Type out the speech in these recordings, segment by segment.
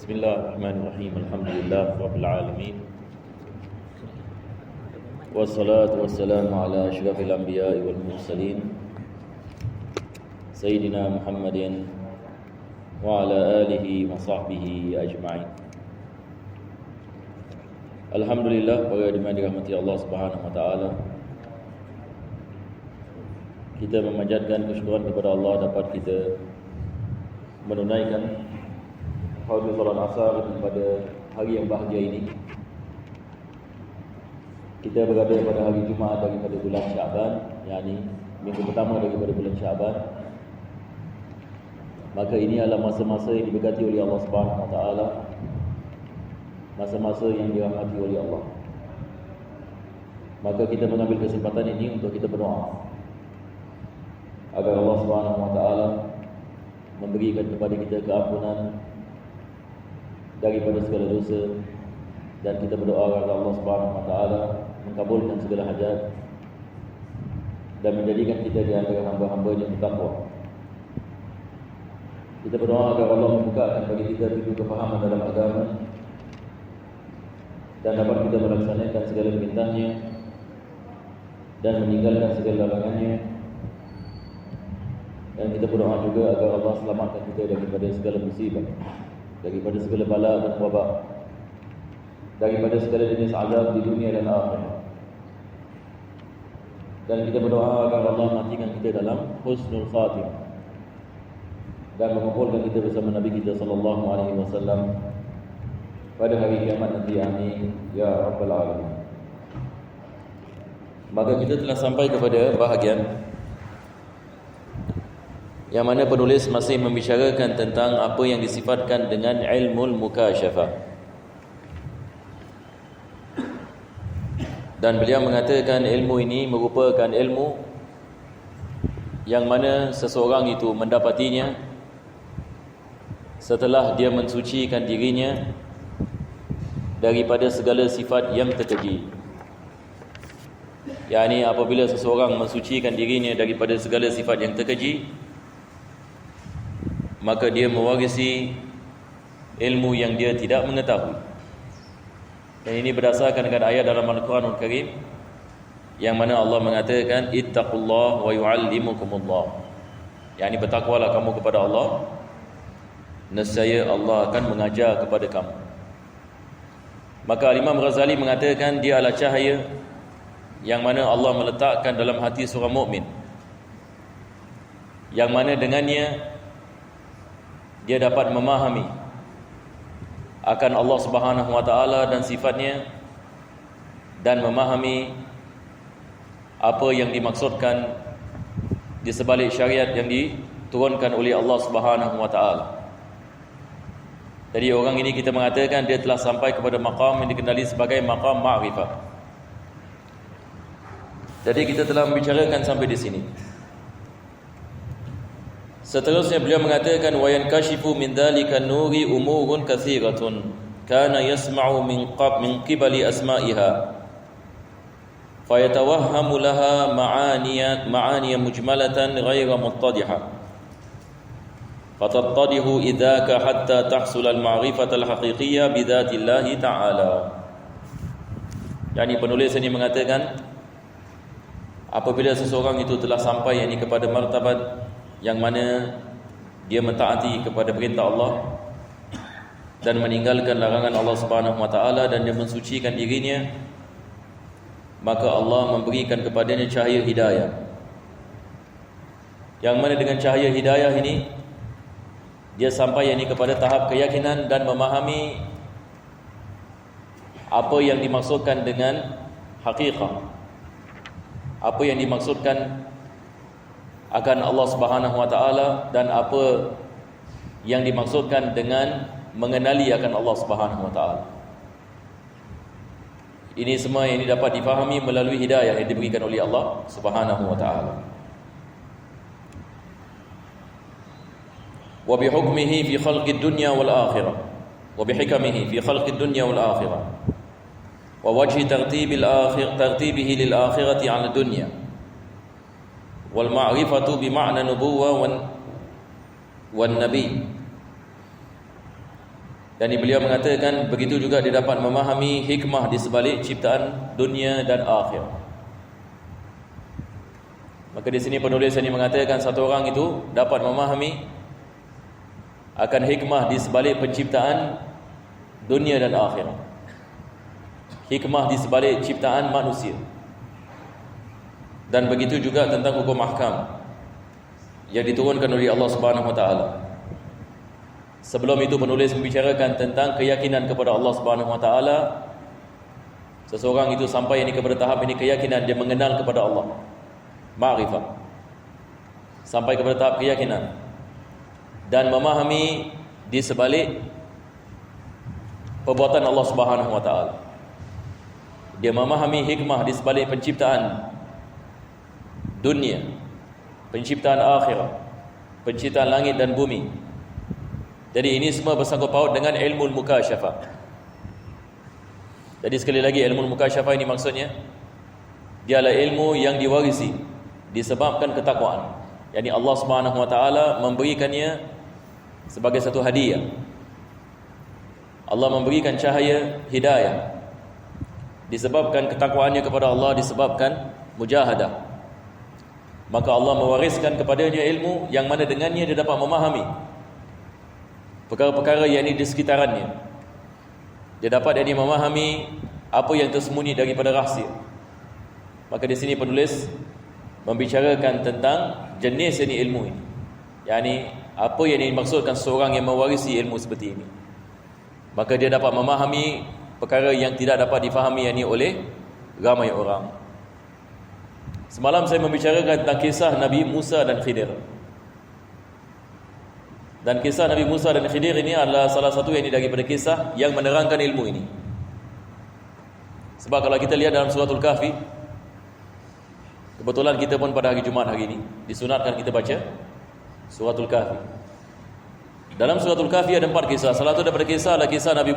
Bismillahirrahmanirrahim. Alhamdulillah rabbil alamin. Wassalatu wassalamu ala asyrafil anbiya'i wal mursalin Sayyidina Muhammadin wa ala alihi wa sahbihi ajma'in. Alhamdulillah, para jemaah dirahmati Allah Subhanahu wa taala. Kita memanjatkan kesyukuran kepada Allah dapat kita menunaikan Fardhu Salat Asar pada hari yang bahagia ini. Kita berada pada hari Jumaat daripada bulan Syaban, yakni minggu pertama daripada bulan Syaban. Maka ini adalah masa-masa yang diberkati oleh Allah Subhanahu wa taala. Masa-masa yang dirahmati oleh Allah. Maka kita mengambil kesempatan ini untuk kita berdoa agar Allah Subhanahu wa taala memberikan kepada kita keampunan daripada segala dosa, dan kita berdoa agar Allah Subhanahu wa taala mengabulkan segala hajat dan menjadikan kita di antara hamba-hamba yang bertakwa. Kita berdoa agar Allah membukakan bagi kita pintu kefahaman dalam agama dan dapat kita melaksanakan segala perintahnya dan meninggalkan segala larangannya. Dan kita berdoa juga agar Allah selamatkan kita daripada segala musibah, daripada segala bala dan wabak, daripada segala jenis azab di dunia dan akhirat. Dan kita berdoa agar Allah matikan kita dalam husnul khatimah dan mengumpulkan kita bersama Nabi kita sallallahu alaihi wasallam pada hari kiamat nanti. Amin ya rabbal alamin. Maka kita telah sampai kepada bahagian yang mana penulis masih membicarakan tentang apa yang disifatkan dengan ilmul mukasyafah. Dan beliau mengatakan ilmu ini merupakan ilmu yang mana seseorang itu mendapatinya setelah dia mensucikan dirinya daripada segala sifat yang terkeji. yakni apabila seseorang mensucikan dirinya daripada segala sifat yang terkeji, maka dia mewarisi ilmu yang dia tidak mengetahui. Dan ini berdasarkan dengan ayat dalam Al-Quranul Karim yang mana Allah mengatakan ittaqullah wa yu'allimukumullah, yakni bertakwalah kamu kepada Allah, nescaya Allah akan mengajar kepada kamu. Maka Imam Ghazali mengatakan dia adalah cahaya yang mana Allah meletakkan dalam hati seorang mukmin, yang mana dengannya dia dapat memahami akan Allah Subhanahu wa taala dan sifatnya, dan memahami apa yang dimaksudkan di sebalik syariat yang diturunkan oleh Allah Subhanahu wa taala. Jadi orang ini kita mengatakan dia telah sampai kepada maqam yang dikenali sebagai maqam ma'rifah. Jadi kita telah membicarakan sampai di sini. Seterusnya beliau mengatakan wa yankashifu min dzalika nuri umurun katsiratun kana yasma'u min qibali asma'iha fayatawahhamu laha ma'aniya mujmalatan ghayra muttadiha fatattadihu idzaka hatta tahsul al-ma'rifata al-haqiqiyyah bi dzatillahi ta'ala. Yani penulis ini mengatakan apabila seseorang itu telah sampai yakni kepada martabat yang mana dia mentaati kepada perintah Allah dan meninggalkan larangan Allah Subhanahu wa taala, dan dia mensucikan dirinya, maka Allah memberikan kepadanya cahaya hidayah. Yang mana dengan cahaya hidayah ini dia sampai yakni kepada tahap keyakinan dan memahami apa yang dimaksudkan dengan hakikat, apa yang dimaksudkan akan Allah Subhanahu wa taala, dan apa yang dimaksudkan dengan mengenali akan Allah Subhanahu wa taala. Ini semua yang dapat difahami melalui hidayah yang diberikan oleh Allah Subhanahu wa taala. Wa bihukmihi fi khalqid dunya wal akhirah, wa bihikamihi fi khalqid dunya wal akhirah, wa wajhi tartibihi lil akhirati 'ala dunya. Wal ma'rifatu bi ma'na nubuwah wan nabi. Dan beliau mengatakan begitu juga dia dapat memahami hikmah di sebalik ciptaan dunia dan akhirat. Maka di sini penulis ini mengatakan satu orang itu dapat memahami akan hikmah di sebalik penciptaan dunia dan akhirat. Hikmah di sebalik ciptaan manusia. Dan begitu juga tentang hukum ahkam yang diturunkan oleh Allah Subhanahu wa taala. Sebelum itu penulis membicarakan tentang keyakinan kepada Allah Subhanahu wa taala. Seseorang itu sampai ini kepada tahap ini keyakinan, dia mengenal kepada Allah. Ma'rifah. Sampai kepada tahap keyakinan dan memahami di sebalik perbuatan Allah Subhanahu wa taala. Dia memahami hikmah di sebalik penciptaan dunia, penciptaan akhirat, penciptaan langit dan bumi. Jadi ini semua bersangkut paut dengan ilmu mukasyafah. Jadi sekali lagi ilmu mukasyafah ini maksudnya dia adalah ilmu yang diwarisi disebabkan ketakwaan. Yani Allah Subhanahu wa taala memberikannya sebagai satu hadiah. Allah memberikan cahaya hidayah disebabkan ketakwaannya kepada Allah, disebabkan mujahadah. Maka Allah mewariskan kepadanya ilmu yang mana dengannya dia dapat memahami perkara-perkara yang di sekitarannya. Dia dapat memahami apa yang tersembunyi daripada rahsia. Maka di sini penulis membicarakan tentang jenis ini ilmu ini. Yani apa yang dimaksudkan seorang yang mewarisi ilmu seperti ini. Maka dia dapat memahami perkara yang tidak dapat difahami oleh ramai orang. Semalam saya membicarakan tentang kisah Nabi Musa dan Khidir. Dan kisah Nabi Musa dan Khidir ini adalah salah satu yang daripada kisah yang menerangkan ilmu ini. Sebab kalau kita lihat dalam suratul Kahfi, kebetulan kita pun pada hari Jumaat hari ini disunatkan kita baca suratul Kahfi. Dalam suratul Kahfi ada 4 kisah. Salah satu daripada kisah adalah kisah Nabi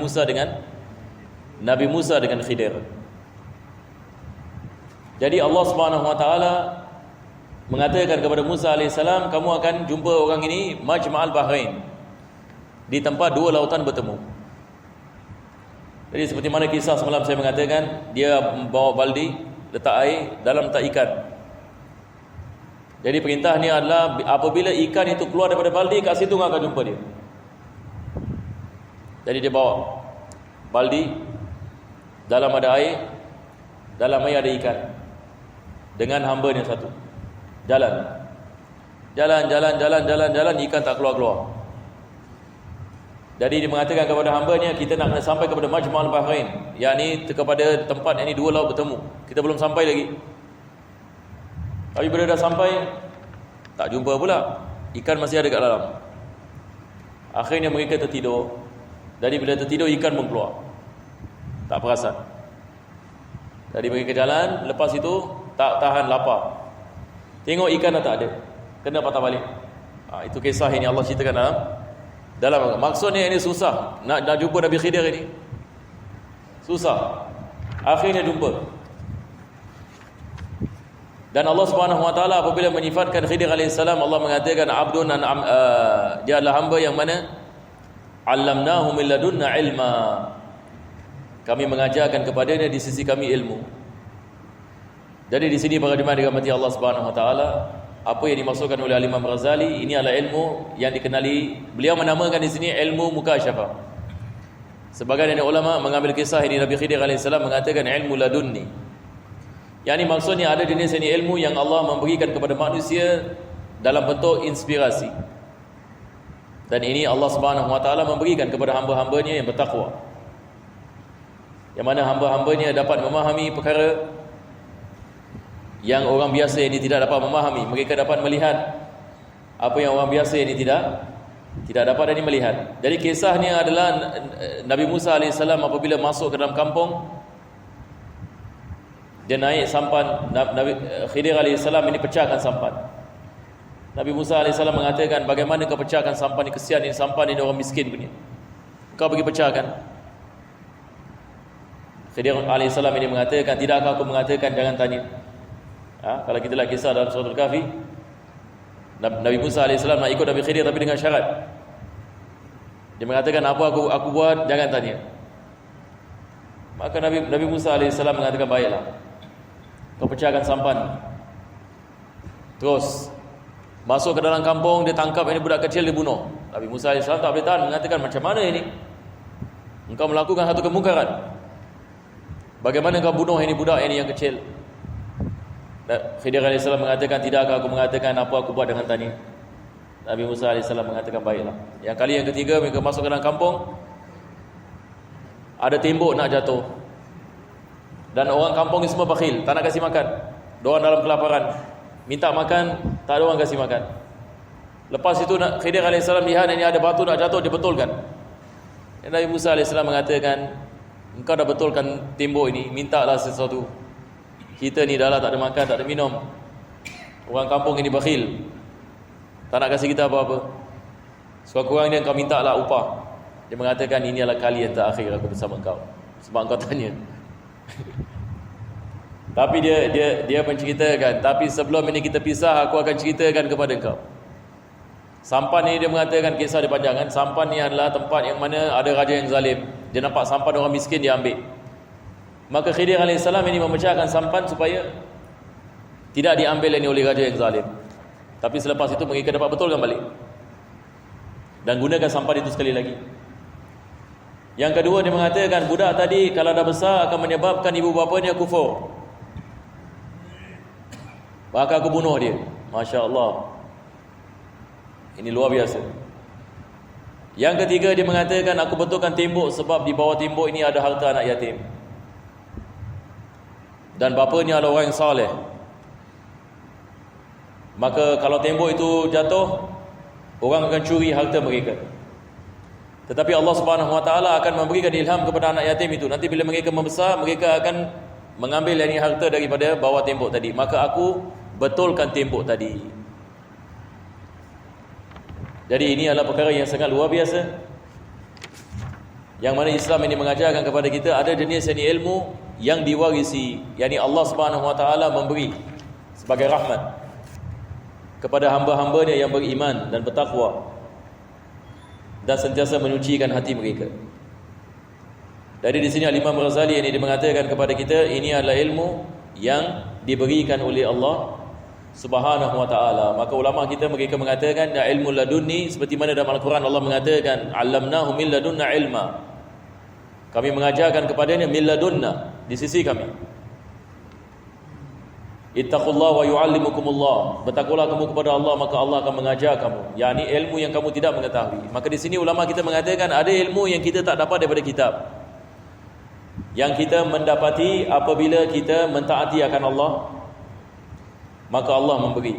Musa dengan Khidir. Jadi Allah Subhanahu wa taala mengatakan kepada Musa alaihissalam, kamu akan jumpa orang ini Majma'al Bahrain, di tempat dua lautan bertemu. Jadi seperti mana kisah semalam saya mengatakan, dia membawa baldi, letak air, dalam letak ikan. Jadi perintah ni adalah apabila ikan itu keluar daripada baldi, kat situ akan jumpa dia. Jadi dia bawa baldi, dalam ada air, dalam air ada ikan, dengan hambanya satu. Jalan, ikan tak keluar-keluar. Jadi dia mengatakan kepada hambanya, kita nak sampai kepada Majma'al Bahrain, yakni kepada tempat ini dua laut bertemu. Kita belum sampai lagi. Tapi bila dah sampai, tak jumpa pula. Ikan masih ada kat dalam. Akhirnya mereka tertidur. Jadi bila tertidur, ikan pun keluar. Tak perasan. Jadi mereka jalan, lepas itu tak tahan lapar. Tengok ikan dah tak ada, kena patah balik. Itu kisah ini Allah ceritakan dalam maksudnya ini susah nak jumpa Nabi Khidir ini. Susah. Akhirnya jumpa. Dan Allah Subhanahu wa taala apabila menyifatkan Khidir alaihissalam, Allah mengatakan abdun dia adalah hamba yang mana allamnahu min ladunna ilma. Kami mengajarkan kepadanya di sisi kami ilmu. Jadi di sini para jemaah dirahmati Allah Subhanahu wa taala, apa yang dimaksudkan oleh Imam Ghazali ini adalah ilmu yang dikenali, beliau menamakan di sini ilmu mukasyafah. Sebagian dari ulama mengambil kisah ini Nabi Khidir alaihissalam mengatakan ilmu ladunni. Yani maksudnya ada jenis ini ilmu yang Allah memberikan kepada manusia dalam bentuk inspirasi. Dan ini Allah Subhanahu wa taala memberikan kepada hamba-hambanya yang bertakwa. Yang mana hamba-hambanya dapat memahami perkara yang orang biasa ini tidak dapat memahami. Mereka dapat melihat apa yang orang biasa ini tidak dapat melihat. Jadi kisahnya adalah Nabi Musa alaihissalam apabila masuk ke dalam kampung, dia naik sampan. Nabi Khidir alaihissalam ini pecahkan sampan. Nabi Musa alaihissalam mengatakan, bagaimana kau pecahkan sampan ini? Kesian ini sampan ini orang miskin punya, kau pergi pecahkan. Khidir alaihissalam ini mengatakan, tidakkah aku mengatakan jangan tanya. Kalau kita lihat kisah dalam surah Al-Kahfi, Nabi Musa AS nak ikut Nabi Khidir tapi dengan syarat. Dia mengatakan, apa aku buat, jangan tanya. Maka Nabi Musa AS mengatakan, baiklah, kau pecahkan sampan. Terus masuk ke dalam kampung, dia tangkap ini budak kecil, dia bunuh. Nabi Musa AS tak boleh tahan, mengatakan, macam mana ini? Engkau melakukan satu kemungkaran. Bagaimana kau bunuh ini budak ini yang kecil? Khidir AS mengatakan, tidakkah aku mengatakan apa aku buat dengan tani? Nabi Musa AS mengatakan, baiklah. Yang ketiga, mereka masuk ke dalam kampung, ada tembok nak jatuh, dan orang kampung ni semua bakhil, tak nak kasih makan. Diorang dalam kelaparan, minta makan, tak ada orang kasih makan. Lepas itu Khidir AS lihat ini ada batu nak jatuh, dia betulkan. Nabi Musa AS mengatakan, engkau dah betulkan tembok ini, mintalah sesuatu. Kita ni dah lah tak ada makan, tak ada minum. Orang kampung ini bakhil, tak nak kasih kita apa-apa. Sekurang-kurangnya kau mintalah upah. Dia mengatakan, ini adalah kali yang terakhir aku bersama kau, sebab kau tanya. Tapi dia menceritakan, tapi sebelum ini kita pisah, aku akan ceritakan kepada kau. Sampan ni dia mengatakan, kisah dia panjang kan. Sampan ni adalah tempat yang mana ada raja yang zalim. Dia nampak sampan orang miskin, dia ambil. Maka Khidir AS ini memecahkan sampan supaya tidak diambil ini oleh raja yang zalim. Tapi selepas itu mereka dapat betulkan balik dan gunakan sampan itu sekali lagi. Yang kedua, dia mengatakan, budak tadi kalau dah besar akan menyebabkan ibu bapanya kufur, maka aku bunuh dia. Masya Allah, ini luar biasa. Yang ketiga, dia mengatakan, aku betulkan tembok sebab di bawah tembok ini ada harta anak yatim, dan bapanya adalah orang yang saleh. Maka kalau tembok itu jatuh, orang akan curi harta mereka. Tetapi Allah Subhanahu Wa Taala akan memberikan ilham kepada anak yatim itu. Nanti bila mereka membesar, mereka akan mengambil ini harta daripada bawah tembok tadi. Maka aku betulkan tembok tadi. Jadi ini adalah perkara yang sangat luar biasa, yang mana Islam ini mengajarkan kepada kita ada jenis ini ilmu yang diwarisi, yakni Allah Subhanahu Wa Taala memberi sebagai rahmat kepada hamba-hambanya yang beriman dan bertakwa dan sentiasa menyucikan hati mereka. Dari di sini Al-Imam Ghazali ini dia mengatakan kepada kita, ini adalah ilmu yang diberikan oleh Allah Subhanahu Wa Taala. Maka ulama kita mereka mengatakan ilmu ladunni, seperti mana dalam Al-Quran Allah mengatakan, "Allamnahu min ladunna ilma." Kami mengajarkan kepadanya min ladunna, di sisi kami. Ittaqullaha wa yu'allimukumullah. Bertakwalah kamu kepada Allah, maka Allah akan mengajar kamu, yakni ilmu yang kamu tidak mengetahui. Maka di sini ulama kita mengatakan ada ilmu yang kita tak dapat daripada kitab, yang kita mendapati apabila kita mentaati akan Allah, maka Allah memberi.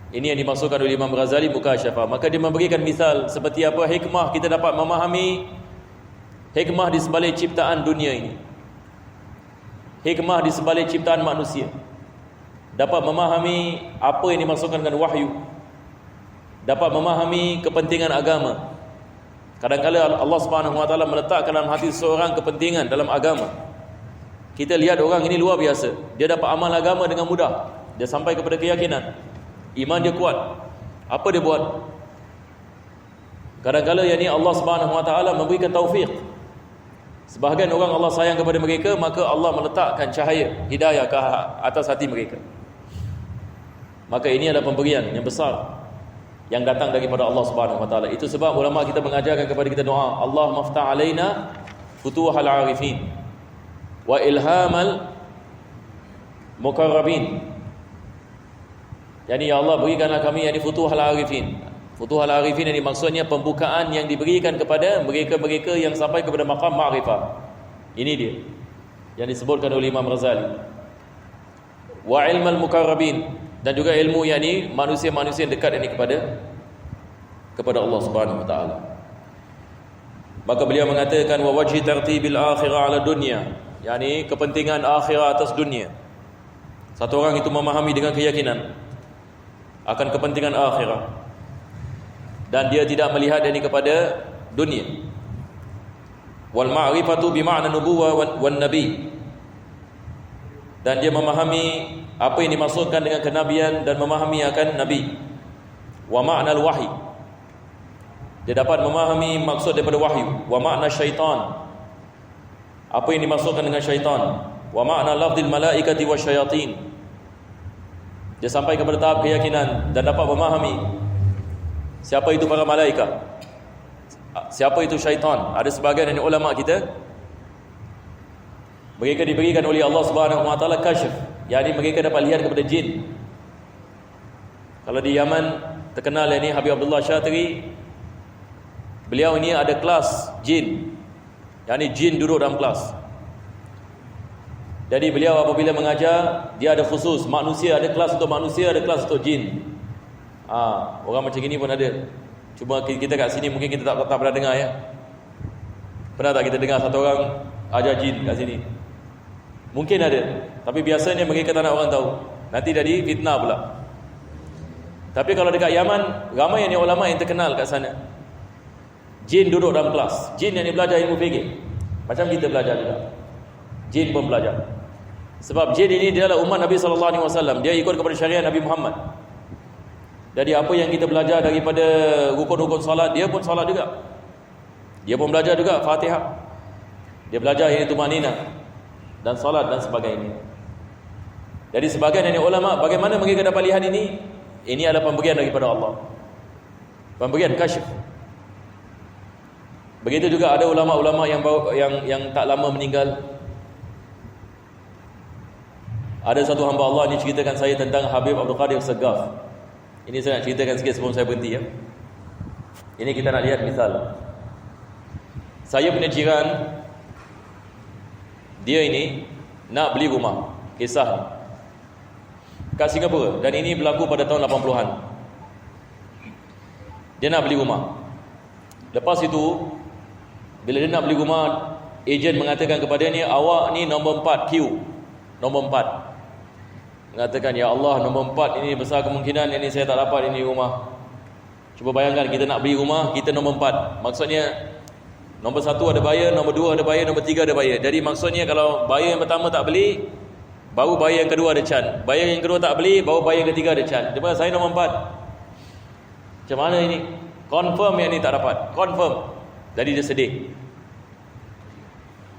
Ini yang dimaksudkan oleh Imam Ghazali mukasyafah. Maka dia memberikan misal seperti apa hikmah kita dapat memahami hikmah di sebalik ciptaan dunia ini, hikmah di sebalik ciptaan manusia, dapat memahami apa yang dimaksudkan dengan wahyu, dapat memahami kepentingan agama. Kadang-kadang Allah Subhanahu Wa Taala meletakkan dalam hati seorang kepentingan dalam agama. Kita lihat orang ini luar biasa, dia dapat amal agama dengan mudah, dia sampai kepada keyakinan, iman dia kuat. Apa dia buat? Kadang-kadang yakni Allah Subhanahu Wa Taala memberikan taufik. Sebahagian orang Allah sayang kepada mereka, maka Allah meletakkan cahaya hidayah ke atas hati mereka. Maka ini adalah pemberian yang besar yang datang daripada Allah Subhanahu Wa Taala. Itu sebab ulama kita mengajarkan kepada kita doa, Allah maftah alaina futuhal arifin wa ilhamal muqarrabin. Yani ya Allah, berikanlah kami yakni futuhal arifin. Futuhal arifin ini maksudnya pembukaan yang diberikan kepada mereka-mereka yang sampai kepada maqam ma'rifah. Ini dia yang disebutkan oleh Imam Ghazali. Wa ilmal muqarrabin, dan juga ilmu yakni manusia-manusia yang dekat ini kepada Allah Subhanahu Wa Taala. Maka beliau mengatakan wa wajhi tartibil akhirah ala dunya, yakni kepentingan akhirat atas dunia. Satu orang itu memahami dengan keyakinan akan kepentingan akhirat, dan dia tidak melihat ini kepada dunia. Wal ma'rifatu bi ma'na nubuwah wan nabi, dan dia memahami apa yang dimaksudkan dengan kenabian dan memahami akan nabi. Wa ma'nal wahyi, Dia dapat memahami maksud daripada wahyu. Wa makna syaitan, apa yang dimaksudkan dengan syaitan. Wa makna lafzil malaikati wasyayatin. Dia sampai kepada tahap keyakinan dan dapat memahami siapa itu para malaikat, siapa itu syaitan. Ada sebahagian dari ulama kita, mereka diberikan oleh Allah Subhanahu wa taala kasyf, yakni mereka dapat lihat kepada jin. Kalau di Yaman terkenal ini Habib Abdullah Syatiri, beliau ini ada kelas jin, yakni jin duduk dalam kelas. Jadi beliau apabila mengajar, dia ada khusus manusia, ada kelas untuk manusia, ada kelas untuk jin. Orang macam ini pun ada. Cuma kita kat sini mungkin kita tak pernah dengar ya. Pernah tak kita dengar satu orang ajar jin kat sini? Mungkin ada, tapi biasanya mereka tak nak orang tahu. Nanti jadi fitnah pula. Tapi kalau dekat Yaman, ramai yang ulama yang terkenal kat sana. Jin duduk dalam kelas. Jin yang belajar ilmu fikih. Macam kita belajar juga. Jin pun belajar. Sebab jin ini dia adalah umat Nabi SAW. Dia ikut kepada syariat Nabi Muhammad. Jadi apa yang kita belajar daripada rukun-rukun salat, dia pun salat juga. Dia pun belajar juga Fatihah. Dia belajar yang itu tumanina dan salat dan sebagainya. Jadi sebagian dari ulama, bagaimana mereka dapat lihat ini? Ini adalah pemberian daripada Allah. Pemberian kasyf. Begitu juga ada ulama-ulama yang tak lama meninggal. Ada satu hamba Allah ni ceritakan saya tentang Habib Abdul Qadir Segaf. Ini saya nak ceritakan sikit sebelum saya berhenti ya. Ini kita nak lihat misal. Saya punya jiran, dia ini nak beli rumah. Kisah kat Singapura, dan ini berlaku pada tahun 80-an. Dia nak beli rumah. Lepas itu, bila dia nak beli rumah, ejen mengatakan kepada dia, awak ni nombor 4 queue. Nombor 4. Mengatakan, ya Allah, nombor 4 ini besar kemungkinan ini saya tak dapat ini rumah. Cuba bayangkan kita nak beli rumah, kita nombor 4. Maksudnya nombor 1 ada bayar, nombor 2 ada bayar, nombor 3 ada bayar. Jadi maksudnya kalau bayar yang pertama tak beli, baru bayar yang kedua ada can. Bayar yang kedua tak beli, baru bayar yang ketiga ada can. Dia saya nombor 4. Macam mana ini? Confirm yang ni tak dapat. Confirm. Jadi dia sedih.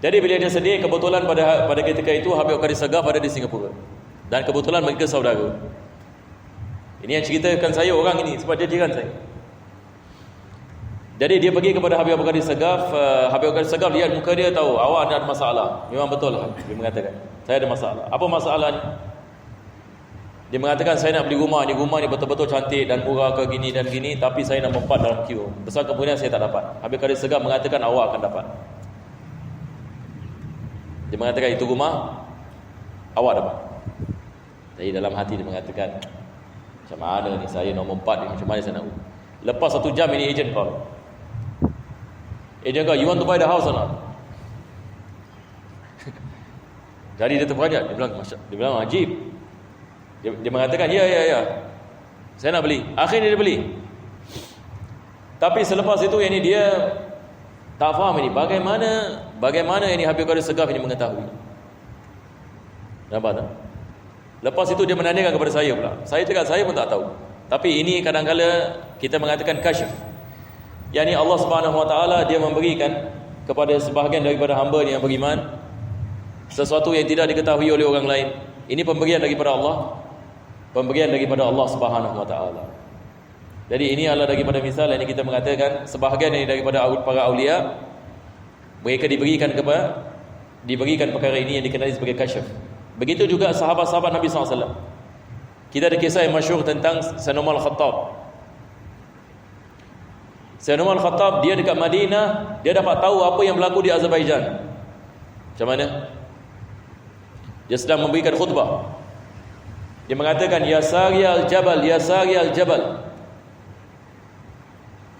Jadi bila dia sedih, kebetulan pada ketika itu Habib Qadir Segaf ada di Singapura. Dan kebetulan mereka saudara. Ini yang ceritakan saya orang ini sebab dia jiran saya. Jadi dia pergi kepada Habib Qadir Segaf. Habib Qadir Segaf lihat muka dia, tahu awak ada masalah. Memang betul lah. Dia mengatakan, saya ada masalah. Apa masalahnya? Dia mengatakan, saya nak beli rumah ni. Rumah ni betul-betul cantik dan murah ke gini dan gini, tapi saya nombor 4 dalam queue. Besar kemungkinan saya tak dapat. Habib Qadir Segaf mengatakan, awak akan dapat. Dia mengatakan, itu rumah awak dapat. Jadi dalam hati dia mengatakan, macam mana ni saya nombor 4 ni, macam mana saya nak. Lepas 1 jam ini ejen call. Ejen call, you want to buy the house or not? Jadi dia terperanjat. Dia bilang ajib. Dia mengatakan, ya. Saya nak beli. Akhirnya dia beli. Tapi selepas itu ini dia tak faham ini bagaimana ini Habib Qadir Segaf ini mengetahui. Nampak tak? Lepas itu dia menanyakan kepada saya pula. Saya cakap saya pun tak tahu. Tapi ini kadang-kala kita mengatakan kasyf. Yani Allah Subhanahu wa taala dia memberikan kepada sebahagian daripada hamba yang beriman sesuatu yang tidak diketahui oleh orang lain. Ini pemberian daripada Allah. Pemberian daripada Allah Subhanahu wa taala. Jadi ini adalah daripada misal yang kita mengatakan sebahagian ini daripada para aulia, mereka diberikan perkara ini yang dikenali sebagai kasyf. Begitu juga sahabat-sahabat Nabi SAW. Kita ada kisah yang masyhur tentang Sayyidina Umar Al-Khattab. Sayyidina Umar Al-Khattab, dia dekat Madinah, dia dapat tahu apa yang berlaku di Azerbaijan. Macam mana? Dia sedang memberikan khutbah. Dia mengatakan, ya Sariya al-Jabal, ya Sariya al-Jabal.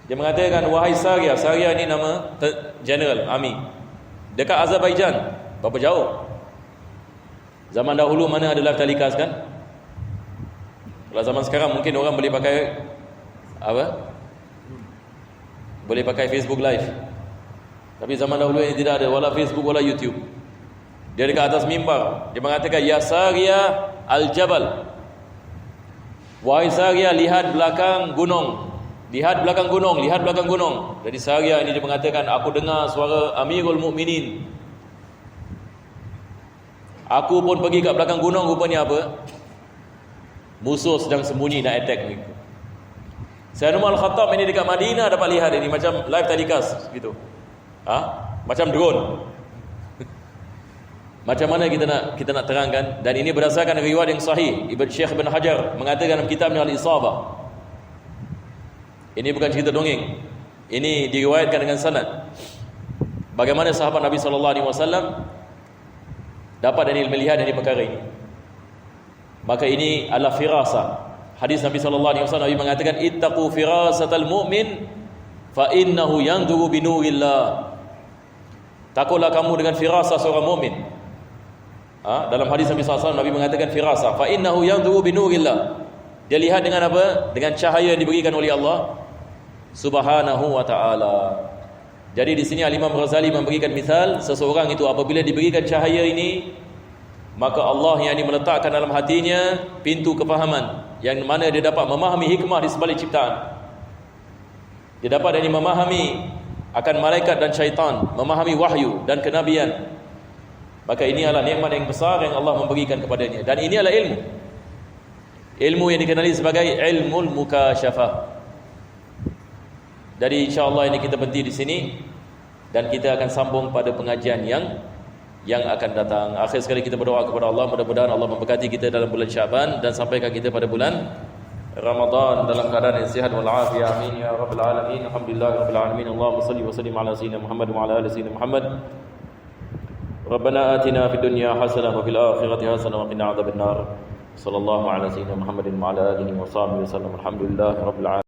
Dia mengatakan, wahai Sariya. Sariya ini nama general army dekat Azerbaijan. Berapa jauh? Zaman dahulu mana ada live telecast kan? Kalau zaman sekarang mungkin orang boleh pakai apa? Boleh pakai Facebook live. Tapi zaman dahulu ini tidak ada, wala Facebook wala YouTube. Dia dekat atas mimbar, dia mengatakan, ya Sariya al-Jabal. Wahai Sariya, lihat belakang gunung. lihat belakang gunung, lihat belakang gunung. Jadi seharian ini dia mengatakan, aku dengar suara Amirul Mukminin. Aku pun pergi kat belakang gunung, rupanya apa? Musuh sedang sembunyi nak attack ni. Sayyidina Umar Al-Khattab ini dekat Madinah dapat lihat ini macam live telecast gitu. Macam drone. Macam mana kita nak terangkan? Dan ini berdasarkan riwayat yang sahih. Syekh Ibn Hajar mengatakan dalam kitabnya Al-Isabah. Ini bukan cerita dongeng. Ini diriwayatkan dengan sanad. Bagaimana sahabat Nabi SAW dapat dan melihat dari perkara ini. Maka ini adalah firasah. Hadis Nabi SAW, Nabi mengatakan, ittaqu firasatal mu'min fa innahu yanzuru bi nurillah. Takutlah kamu dengan firasah seorang mukmin. Dalam hadis Nabi SAW, Nabi mengatakan firasah, fa innahu yanzuru bi nurillah. Dia lihat dengan apa? Dengan cahaya yang diberikan oleh Allah Subhanahu wa ta'ala. Jadi di sini Al-Imam Ghazali memberikan misal, seseorang itu apabila diberikan cahaya ini, maka Allah yang meletakkan dalam hatinya pintu kefahaman, yang mana dia dapat memahami hikmah di sebalik ciptaan. Dia dapat dan memahami akan malaikat dan syaitan, memahami wahyu dan kenabian. Maka ini adalah nikmat yang besar yang Allah memberikan kepadanya. Dan ini adalah ilmu. Ilmu yang dikenali sebagai ilmul mukasyafah. Jadi insya-Allah ini kita berhenti di sini dan kita akan sambung pada pengajian yang akan datang. Akhir sekali kita berdoa kepada Allah, mudah-mudahan Allah memberkati kita dalam bulan Syaban dan sampaikan kita pada bulan Ramadan dalam keadaan yang sihat wal afiyah. Amin ya rabbal alamin. Alhamdulillahirabbil alamin. Allahumma shalli wa sallim ala sayyidina Muhammad wa ala ali sayyidina Muhammad. Rabbana atina fid dunya hasanah wa fil akhirati hasanah wa qina adzabannar. Sallallahu ala sayyidina Muhammadin wa ala alihi wa sahbihi wasallam. Alhamdulillahirabbil alamin.